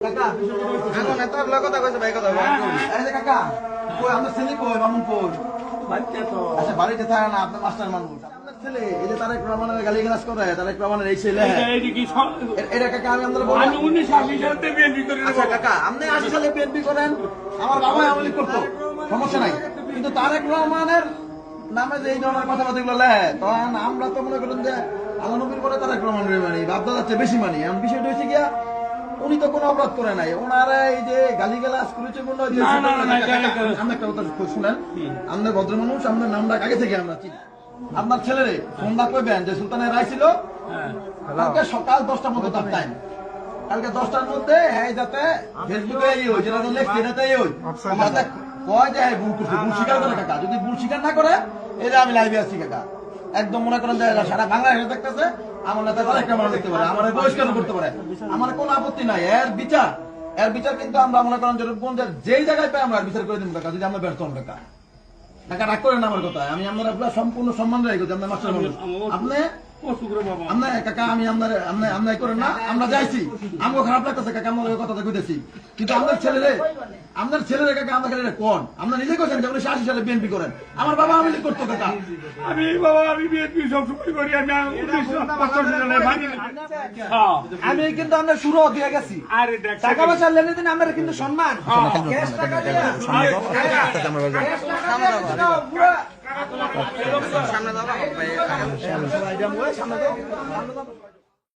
কাকা এখন এত কথা কইছে ভাই কথা এই যে কাকা কই আপনার ছেলে কই মামুন কই বাচ্চা তো আচ্ছা বাড়িতে থাকে না আপনার মাস্টার মানুষ আপনার ছেলে এই যে তারেক রহমানের গালিগালাজ করে তারেক রহমানের এই ছেলে এটা কাকা আমি আপনাদের বলি আমি 1980 সালে বিএনপি করি। আচ্ছা কাকা আপনি 80 সালে বিএনপি করেন আমার বাবা আমলি করতো সমস্যা নাই কিন্তু তারেক রহমানের নামে যে এই ধরনের কথাবার্তাগুলো লেয় তখন আমরা তো মনে করেন যে আল্লাহ নবীর পরে তারেক রহমানের মানি বাপদাদার চেয়ে বেশি মানি এমন বিষয়টা হয়েছে গিয়া উনি তো কোনো অপরাধ করে নাই ওনারা এই যে গালিগালাজ করেছে মনে হয় আমরা একটা কথা শুনেন আমাদের ভদ্র মানুষ আমাদের নামটা আগে থেকে আমরা চিনি আপনার ছেলেরে ফোন দা কইবেন যে সুলতানের রায় ছিল কালকে সকাল 10টার মধ্যে তার টাইম কালকে 10টার মধ্যে হ্যাঁ যাতে ফেসবুকে এই ওই যেটা লেখছে এটাতে ওই যাতে কয় যে হ্যাঁ ভুল করছে ভুল স্বীকার করে কাকা যদি ভুল স্বীকার না করে এটা আমি লাইভে আছি কাকা একদম মনে করেন যে সারা বাংলাদেশে দেখতেছে আমার নেতা তার একটা মানুষ দেখতে পারে আমার বহিষ্কার করতে পারে আমার কোনো আপত্তি নাই এর বিচার কিন্তু আমরা মনে করেন যেই জায়গায় পাই আমরা বিচার করে দিব কাকা যদি আমরা ব্যর্থ হন কাকা কাকা রাগ করেন আমার কথা আমি আপনার সম্পূর্ণ সম্মান রাখি আপনার মাস্টার মানুষ আপনি কাকা আমি আপনার করেন না আমরা যাইছি আমাকে খারাপ লাগতেছে কাকা আমরা কথাটা কইতেছি কিন্তু আপনার ছেলেরে কাকা আমরা খালি কোন আমরা নিজে করছেন যে 1980 সালে বিএনপি করেন আমার বাবা আমি করতো কাকা আমি বিএনপি সবসময় করি আমি 1975 সালে মানি আমি কিন্তু আমরা শুরু দিয়ে গেছি টাকা পয়সা লেনে দিন আমরা কিন্তু সম্মান ক্যাশ টাকা দিয়ে সামনে দাও ভাই সামনে দাও